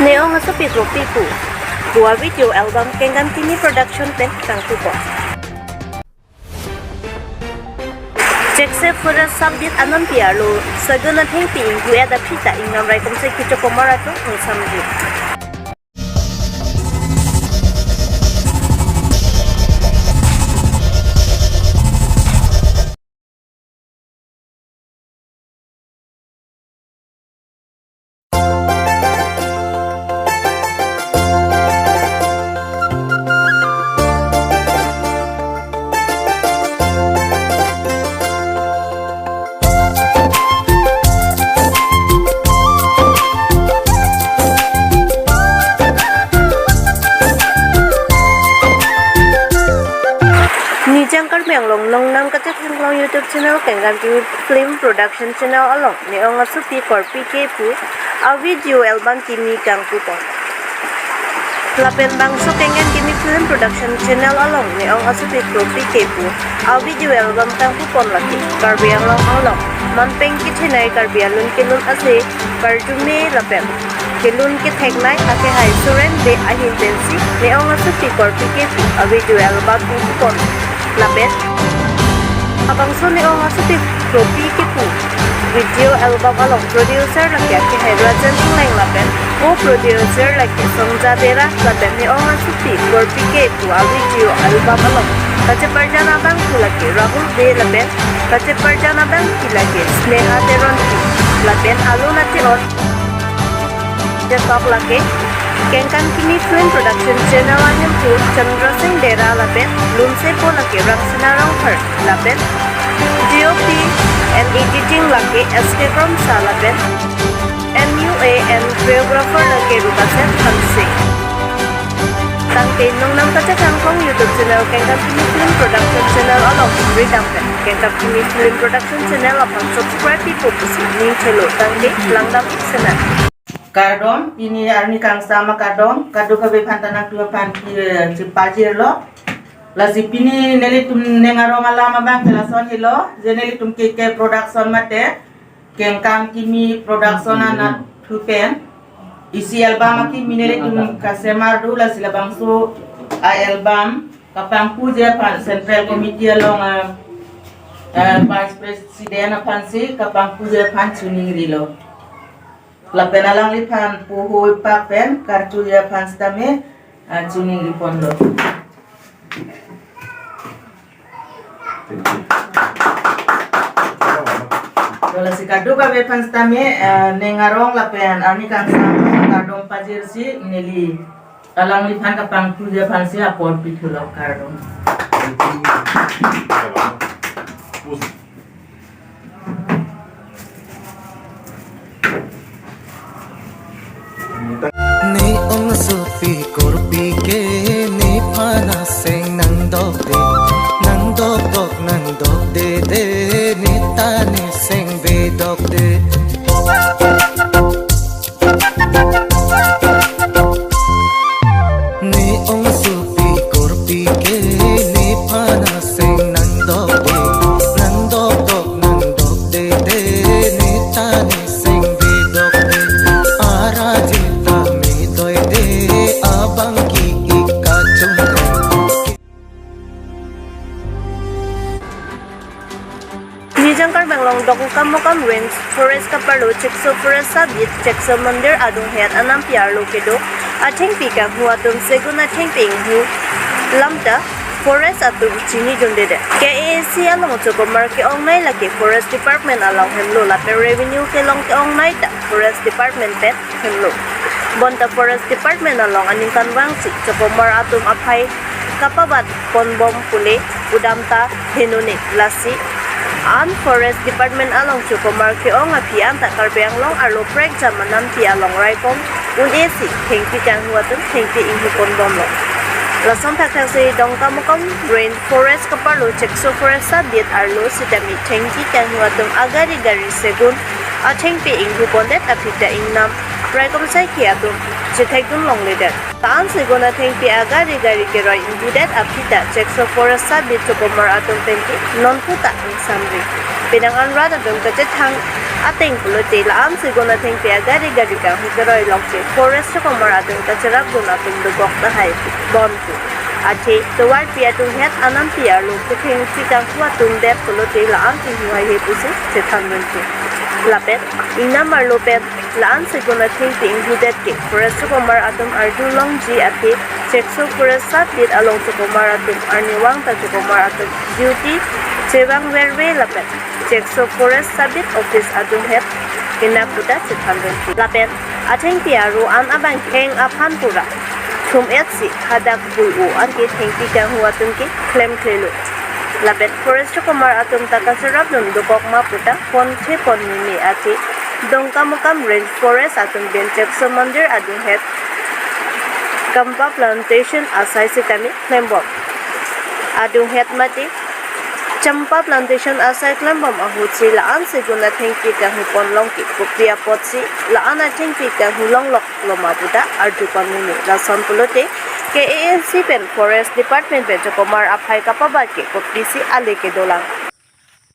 Neong sa pitropi po. Buwa video album kengan kini production pen tangku po. Chekso pura sabdit anon pialo sagana thengpi gue ada pita inam rai komse kicho komarato ng samdi. Nijangkar menglong nong nam katet henglong YouTube channel kengan ki film production channel along neong asuti korpi kepu a video album kini kang pupon. Lapen bangso kengan kini film production channel along neong asuti korpi kepu a video album kang pupon laki karbiang long along manpeng ki thinai karbialun kilun ase parjume lapen kilun ki thegnai ake hai suren de ahin pensi neong asuti korpi kepu a video album pupon. Lapet abang suni o ngasuti tropi kipu video album along producer lagi ake hydrogen inglang lapet o producer lagi songja dera lapet ni o ngasuti tropi kipu a video album along kace parjana bang lagi rahul de lapet kace parjana bang lagi sneha teron lapet alu nati on desktop lagi kenkan kini film production channel angin tu Chandra Singh Dera lapet lumse po laki Raksana Rangpar lapet DOP and editing laki SK Kromsa lapet MUA and choreographer laki Rukaset Hansi tangke nong nam kaca kangkong YouTube channel kenkan kini film production channel along redampen kenkan kini film production channel upon subscribe people pusi ning chelo tangke langdam iksena Kardom ini arni kang sama kardom kado kabe pantana tua panti cipajir lo lasi pini neli tum nengarong alama bang kelason hilo jeneli tum keke production mate kengkang kimi production anak tupen isi album aki mineli tum kasemar du lasi labangso a album kapang puja pan central committee along vice president pansi kapang puja pan tuning rilo la penalang lipan puhu pak pen kartu ya pan stame tuning lipondo Kalau si kado kabe pan stame nengarong la pen arni kan sama kardom pajir si neli alang lipan kapang puja pan si apor pitulo kardom Ni ong supi korpi ke ni pana seng nang dok de de ni ta ni seng be dok de ni ong supi korpi ke ni pana seng nang dok de de ni ta ni seng be dok de ara Nijangkar benglong donkamukam range forest kaparlo chekso forest sabit chekso mandir adung head anam piarlo kedo thengpi ka huatum seguna thengpi hu lamta forest atum chini jundede KAC along chokomar ke ongnai laki forest department along hemlo lape revenue ke long ke ongnai ta forest department pet hemlo bonta forest department along aningkan wangsi chokomar atum aphai kapabat ponbom pule udamta henune lasi an forest department along chokomar ke ong api an ta karbeang long arlo prek jamanam pi along raikong un esi thengpi kang huatun thengpi inhu ponbom lo lason thakthak se donkamukam rain forest kaparlo chekso forest sabit arlo sitami thengpi kang huatun agari gari segun a thengpi inhu pondet apita ingnam raikom sai ki atum chethekdun long leader taan segona thengpi agari gari ke roi inbudet apita chekso forest sabit chokomar atum thengpi non puta ang samri pinangan rada dong kacethang ateng pulote la am sigona thengpi agari gari ka hukaroi lokche forest ko mara tung ta charap dona tung do gok ta hai bon tu ache to war pia tung het anam pia lo ko theng si ka huwa tung de pulote la am ti huwa he pusi se thangun tu lapet ina mar lo pet la am sigona thengpi hudet ke forest ko mara atum ardu long ji ate chekso forest sat dit along ko mara atum arniwang ta ko mara atum duty Sewang Werwe Lapet, Chekso Forest Sabit Office Adung Het, Inapuda Chithandan Lapet, Ateng Piaru an Abang Keng Apanpura, Tum Etsi, Hadak Bulu, Anki Tengpi Kang Huatunki, Clem Klelu. Lapet Forest Chokomar Atum Takasarabnum Dukok Maputa, Pon Chepon Mimi Ati, donkamukam Range Forest Atum Ben Chekso Mandir Adung Het, Kampa Plantation Asai Sitami, Klembok. Adung Het Mati, Champa Plantation asai klambam ahutsi laan siguna thengpi ka hupon longki kupria potsi laana thengpi ka hulong lok loma buda ardu panuni rason pulote ke ANC pen Forest Department pe Jokomar aphai kapaba ke kopisi ale ke dolang